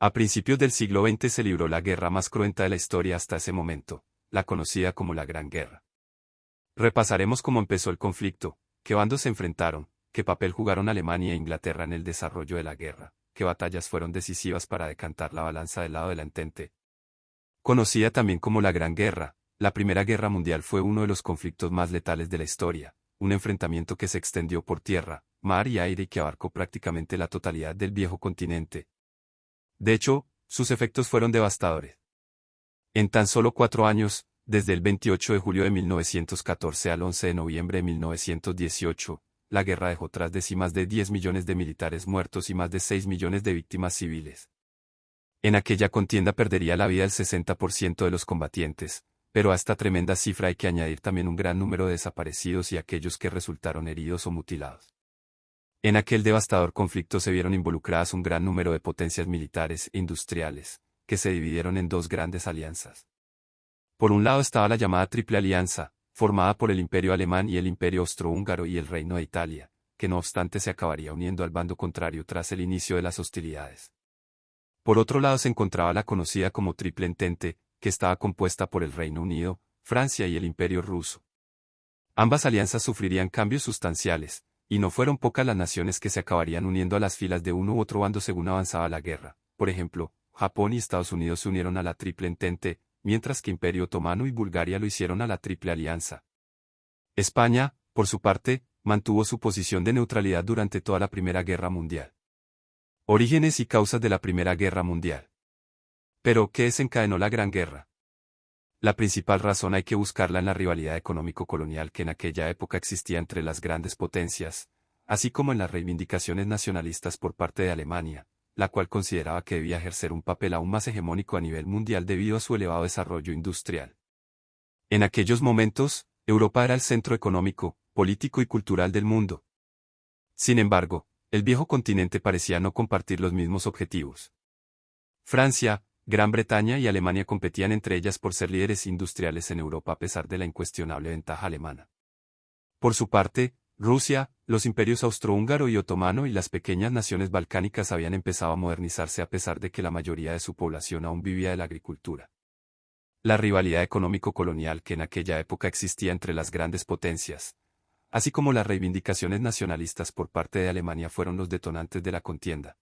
A principios del siglo XX se libró la guerra más cruenta de la historia hasta ese momento, la conocida como la Gran Guerra. Repasaremos cómo empezó el conflicto, qué bandos se enfrentaron, qué papel jugaron Alemania e Inglaterra en el desarrollo de la guerra, qué batallas fueron decisivas para decantar la balanza del lado del Entente. Conocida también como la Gran Guerra, la Primera Guerra Mundial fue uno de los conflictos más letales de la historia, un enfrentamiento que se extendió por tierra, mar y aire y que abarcó prácticamente la totalidad del viejo continente. De hecho, sus efectos fueron devastadores. En tan solo 4 años, desde el 28 de julio de 1914 al 11 de noviembre de 1918, la guerra dejó tras de sí más de 10 millones de militares muertos y más de 6 millones de víctimas civiles. En aquella contienda perdería la vida el 60% de los combatientes, pero a esta tremenda cifra hay que añadir también un gran número de desaparecidos y aquellos que resultaron heridos o mutilados. En aquel devastador conflicto se vieron involucradas un gran número de potencias militares e industriales, que se dividieron en dos grandes alianzas. Por un lado estaba la llamada Triple Alianza, formada por el Imperio Alemán y el Imperio Austrohúngaro y el Reino de Italia, que no obstante se acabaría uniendo al bando contrario tras el inicio de las hostilidades. Por otro lado se encontraba la conocida como Triple Entente, que estaba compuesta por el Reino Unido, Francia y el Imperio Ruso. Ambas alianzas sufrirían cambios sustanciales, y no fueron pocas las naciones que se acabarían uniendo a las filas de uno u otro bando según avanzaba la guerra. Por ejemplo, Japón y Estados Unidos se unieron a la Triple Entente, mientras que Imperio Otomano y Bulgaria lo hicieron a la Triple Alianza. España, por su parte, mantuvo su posición de neutralidad durante toda la Primera Guerra Mundial. Orígenes y causas de la Primera Guerra Mundial. Pero, ¿qué desencadenó la Gran Guerra? La principal razón hay que buscarla en la rivalidad económico-colonial que en aquella época existía entre las grandes potencias, así como en las reivindicaciones nacionalistas por parte de Alemania, la cual consideraba que debía ejercer un papel aún más hegemónico a nivel mundial debido a su elevado desarrollo industrial. En aquellos momentos, Europa era el centro económico, político y cultural del mundo. Sin embargo, el viejo continente parecía no compartir los mismos objetivos. Francia, Gran Bretaña y Alemania competían entre ellas por ser líderes industriales en Europa a pesar de la incuestionable ventaja alemana. Por su parte, Rusia, los imperios austrohúngaro y otomano y las pequeñas naciones balcánicas habían empezado a modernizarse a pesar de que la mayoría de su población aún vivía de la agricultura. La rivalidad económico-colonial que en aquella época existía entre las grandes potencias, así como las reivindicaciones nacionalistas por parte de Alemania fueron los detonantes de la contienda.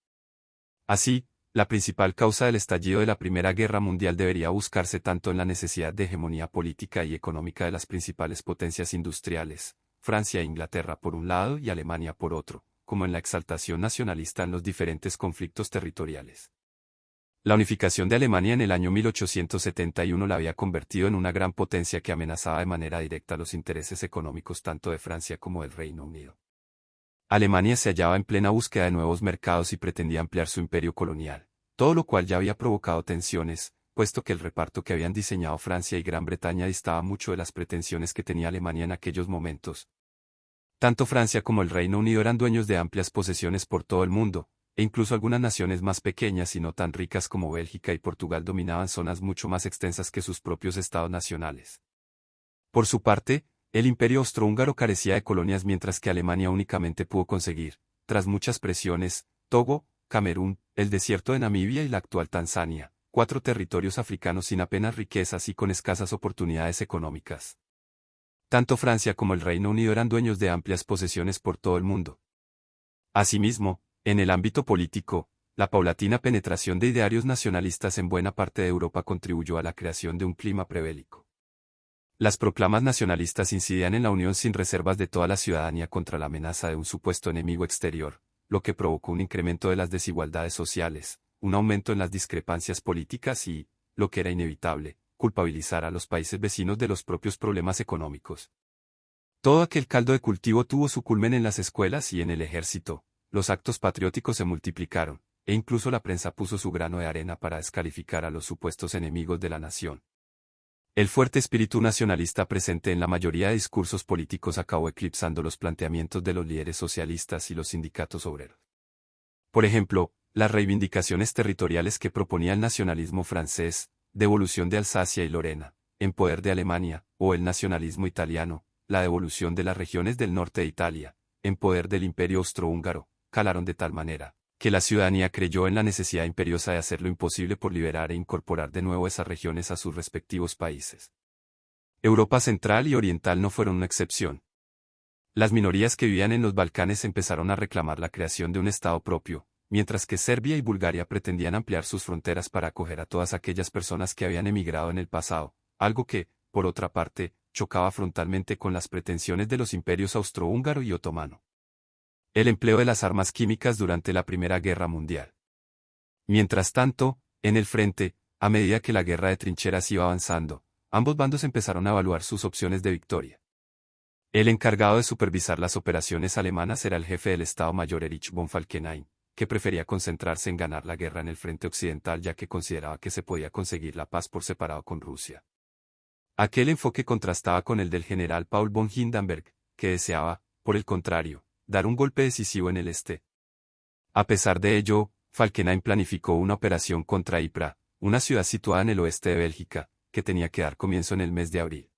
Así, la principal causa del estallido de la Primera Guerra Mundial debería buscarse tanto en la necesidad de hegemonía política y económica de las principales potencias industriales, Francia e Inglaterra por un lado y Alemania por otro, como en la exaltación nacionalista en los diferentes conflictos territoriales. La unificación de Alemania en el año 1871 la había convertido en una gran potencia que amenazaba de manera directa los intereses económicos tanto de Francia como del Reino Unido. Alemania se hallaba en plena búsqueda de nuevos mercados y pretendía ampliar su imperio colonial, todo lo cual ya había provocado tensiones, puesto que el reparto que habían diseñado Francia y Gran Bretaña distaba mucho de las pretensiones que tenía Alemania en aquellos momentos. Tanto Francia como el Reino Unido eran dueños de amplias posesiones por todo el mundo, e incluso algunas naciones más pequeñas y no tan ricas como Bélgica y Portugal dominaban zonas mucho más extensas que sus propios estados nacionales. Por su parte, el Imperio Austrohúngaro carecía de colonias mientras que Alemania únicamente pudo conseguir, tras muchas presiones, Togo, Camerún, el desierto de Namibia y la actual Tanzania, 4 territorios africanos sin apenas riquezas y con escasas oportunidades económicas. Tanto Francia como el Reino Unido eran dueños de amplias posesiones por todo el mundo. Asimismo, en el ámbito político, la paulatina penetración de idearios nacionalistas en buena parte de Europa contribuyó a la creación de un clima prebélico. Las proclamas nacionalistas incidían en la unión sin reservas de toda la ciudadanía contra la amenaza de un supuesto enemigo exterior, lo que provocó un incremento de las desigualdades sociales, un aumento en las discrepancias políticas y, lo que era inevitable, culpabilizar a los países vecinos de los propios problemas económicos. Todo aquel caldo de cultivo tuvo su culmen en las escuelas y en el ejército, los actos patrióticos se multiplicaron, e incluso la prensa puso su grano de arena para descalificar a los supuestos enemigos de la nación. El fuerte espíritu nacionalista presente en la mayoría de discursos políticos acabó eclipsando los planteamientos de los líderes socialistas y los sindicatos obreros. Por ejemplo, las reivindicaciones territoriales que proponía el nacionalismo francés, devolución de Alsacia y Lorena, en poder de Alemania, o el nacionalismo italiano, la devolución de las regiones del norte de Italia, en poder del Imperio Austrohúngaro, calaron de tal manera, que la ciudadanía creyó en la necesidad imperiosa de hacer lo imposible por liberar e incorporar de nuevo esas regiones a sus respectivos países. Europa Central y Oriental no fueron una excepción. Las minorías que vivían en los Balcanes empezaron a reclamar la creación de un Estado propio, mientras que Serbia y Bulgaria pretendían ampliar sus fronteras para acoger a todas aquellas personas que habían emigrado en el pasado, algo que, por otra parte, chocaba frontalmente con las pretensiones de los imperios austrohúngaro y otomano. El empleo de las armas químicas durante la Primera Guerra Mundial. Mientras tanto, en el frente, a medida que la guerra de trincheras iba avanzando, ambos bandos empezaron a evaluar sus opciones de victoria. El encargado de supervisar las operaciones alemanas era el jefe del Estado Mayor Erich von Falkenhayn, que prefería concentrarse en ganar la guerra en el frente occidental ya que consideraba que se podía conseguir la paz por separado con Rusia. Aquel enfoque contrastaba con el del general Paul von Hindenburg, que deseaba, por el contrario, dar un golpe decisivo en el este. A pesar de ello, Falkenhayn planificó una operación contra Ypres, una ciudad situada en el oeste de Bélgica, que tenía que dar comienzo en el mes de abril.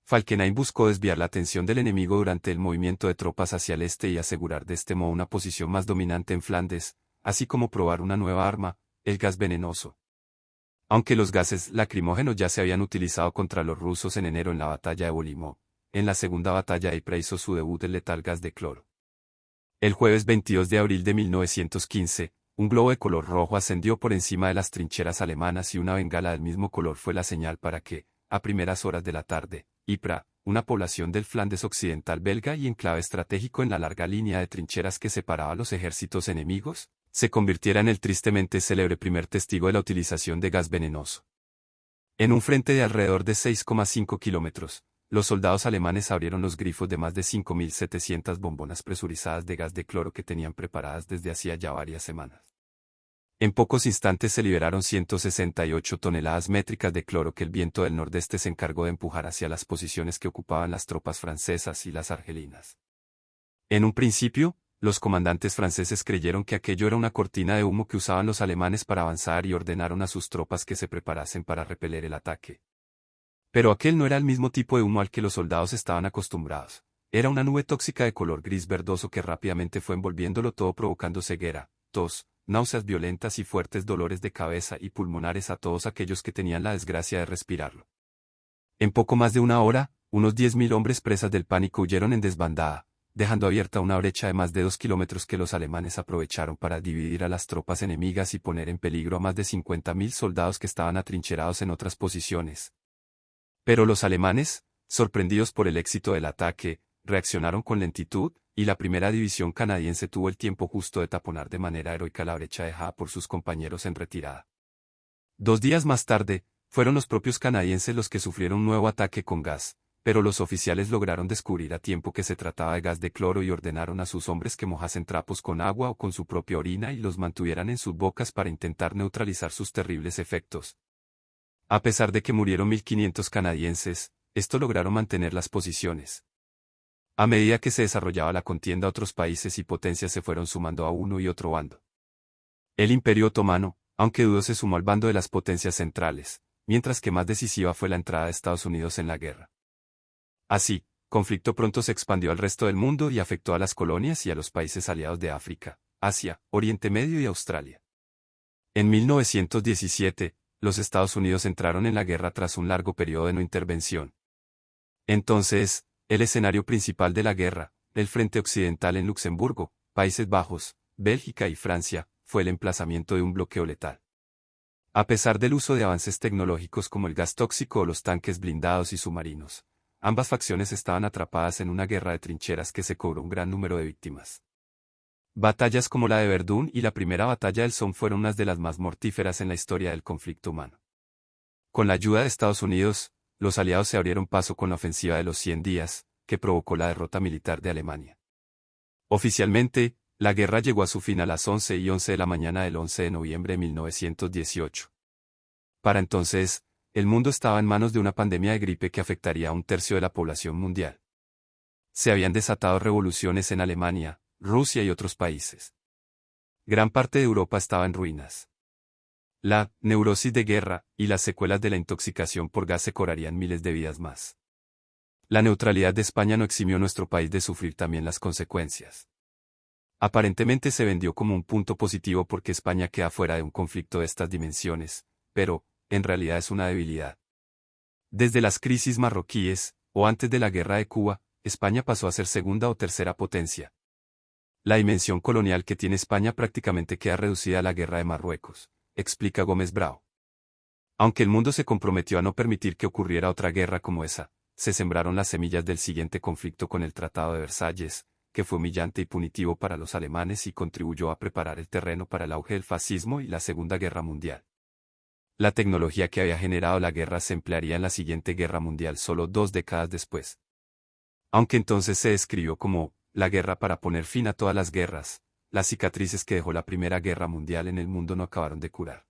Falkenhayn buscó desviar la atención del enemigo durante el movimiento de tropas hacia el este y asegurar de este modo una posición más dominante en Flandes, así como probar una nueva arma, el gas venenoso. Aunque los gases lacrimógenos ya se habían utilizado contra los rusos en enero en la batalla de Bolimó, en la segunda batalla Ypres hizo su debut el letal gas de cloro. El jueves 22 de abril de 1915, un globo de color rojo ascendió por encima de las trincheras alemanas y una bengala del mismo color fue la señal para que, a primeras horas de la tarde, Ypres, una población del Flandes occidental belga y enclave estratégico en la larga línea de trincheras que separaba a los ejércitos enemigos, se convirtiera en el tristemente célebre primer testigo de la utilización de gas venenoso. En un frente de alrededor de 6,5 kilómetros, los soldados alemanes abrieron los grifos de más de 5.700 bombonas presurizadas de gas de cloro que tenían preparadas desde hacía ya varias semanas. En pocos instantes se liberaron 168 toneladas métricas de cloro que el viento del nordeste se encargó de empujar hacia las posiciones que ocupaban las tropas francesas y las argelinas. En un principio, los comandantes franceses creyeron que aquello era una cortina de humo que usaban los alemanes para avanzar y ordenaron a sus tropas que se preparasen para repeler el ataque. Pero aquel no era el mismo tipo de humo al que los soldados estaban acostumbrados. Era una nube tóxica de color gris verdoso que rápidamente fue envolviéndolo todo provocando ceguera, tos, náuseas violentas y fuertes dolores de cabeza y pulmonares a todos aquellos que tenían la desgracia de respirarlo. En poco más de una hora, unos 10.000 hombres presas del pánico huyeron en desbandada, dejando abierta una brecha de más de 2 kilómetros que los alemanes aprovecharon para dividir a las tropas enemigas y poner en peligro a más de 50.000 soldados que estaban atrincherados en otras posiciones. Pero los alemanes, sorprendidos por el éxito del ataque, reaccionaron con lentitud, y la primera división canadiense tuvo el tiempo justo de taponar de manera heroica la brecha dejada por sus compañeros en retirada. 2 días más tarde, fueron los propios canadienses los que sufrieron un nuevo ataque con gas, pero los oficiales lograron descubrir a tiempo que se trataba de gas de cloro y ordenaron a sus hombres que mojasen trapos con agua o con su propia orina y los mantuvieran en sus bocas para intentar neutralizar sus terribles efectos. A pesar de que murieron 1.500 canadienses, esto lograron mantener las posiciones. A medida que se desarrollaba la contienda, otros países y potencias se fueron sumando a uno y otro bando. El Imperio Otomano, aunque dudó, se sumó al bando de las potencias centrales, mientras que más decisiva fue la entrada de Estados Unidos en la guerra. Así, conflicto pronto se expandió al resto del mundo y afectó a las colonias y a los países aliados de África, Asia, Oriente Medio y Australia. En 1917, los Estados Unidos entraron en la guerra tras un largo periodo de no intervención. Entonces, el escenario principal de la guerra, el frente occidental en Luxemburgo, Países Bajos, Bélgica y Francia, fue el emplazamiento de un bloqueo letal. A pesar del uso de avances tecnológicos como el gas tóxico o los tanques blindados y submarinos, ambas facciones estaban atrapadas en una guerra de trincheras que se cobró un gran número de víctimas. Batallas como la de Verdún y la primera batalla del Somme fueron unas de las más mortíferas en la historia del conflicto humano. Con la ayuda de Estados Unidos, los aliados se abrieron paso con la ofensiva de los 100 días, que provocó la derrota militar de Alemania. Oficialmente, la guerra llegó a su fin a las 11:11 de la mañana del 11 de noviembre de 1918. Para entonces, el mundo estaba en manos de una pandemia de gripe que afectaría a 1/3 de la población mundial. Se habían desatado revoluciones en Alemania, Rusia y otros países. Gran parte de Europa estaba en ruinas. La neurosis de guerra y las secuelas de la intoxicación por gas se cobrarían miles de vidas más. La neutralidad de España no eximió a nuestro país de sufrir también las consecuencias. Aparentemente se vendió como un punto positivo porque España queda fuera de un conflicto de estas dimensiones, pero, en realidad es una debilidad. Desde las crisis marroquíes, o antes de la guerra de Cuba, España pasó a ser segunda o tercera potencia. La dimensión colonial que tiene España prácticamente queda reducida a la guerra de Marruecos, explica Gómez Bravo. Aunque el mundo se comprometió a no permitir que ocurriera otra guerra como esa, se sembraron las semillas del siguiente conflicto con el Tratado de Versalles, que fue humillante y punitivo para los alemanes y contribuyó a preparar el terreno para el auge del fascismo y la Segunda Guerra Mundial. La tecnología que había generado la guerra se emplearía en la siguiente guerra mundial solo 2 décadas después. Aunque entonces se describió como la guerra para poner fin a todas las guerras, las cicatrices que dejó la Primera Guerra Mundial en el mundo no acabaron de curar.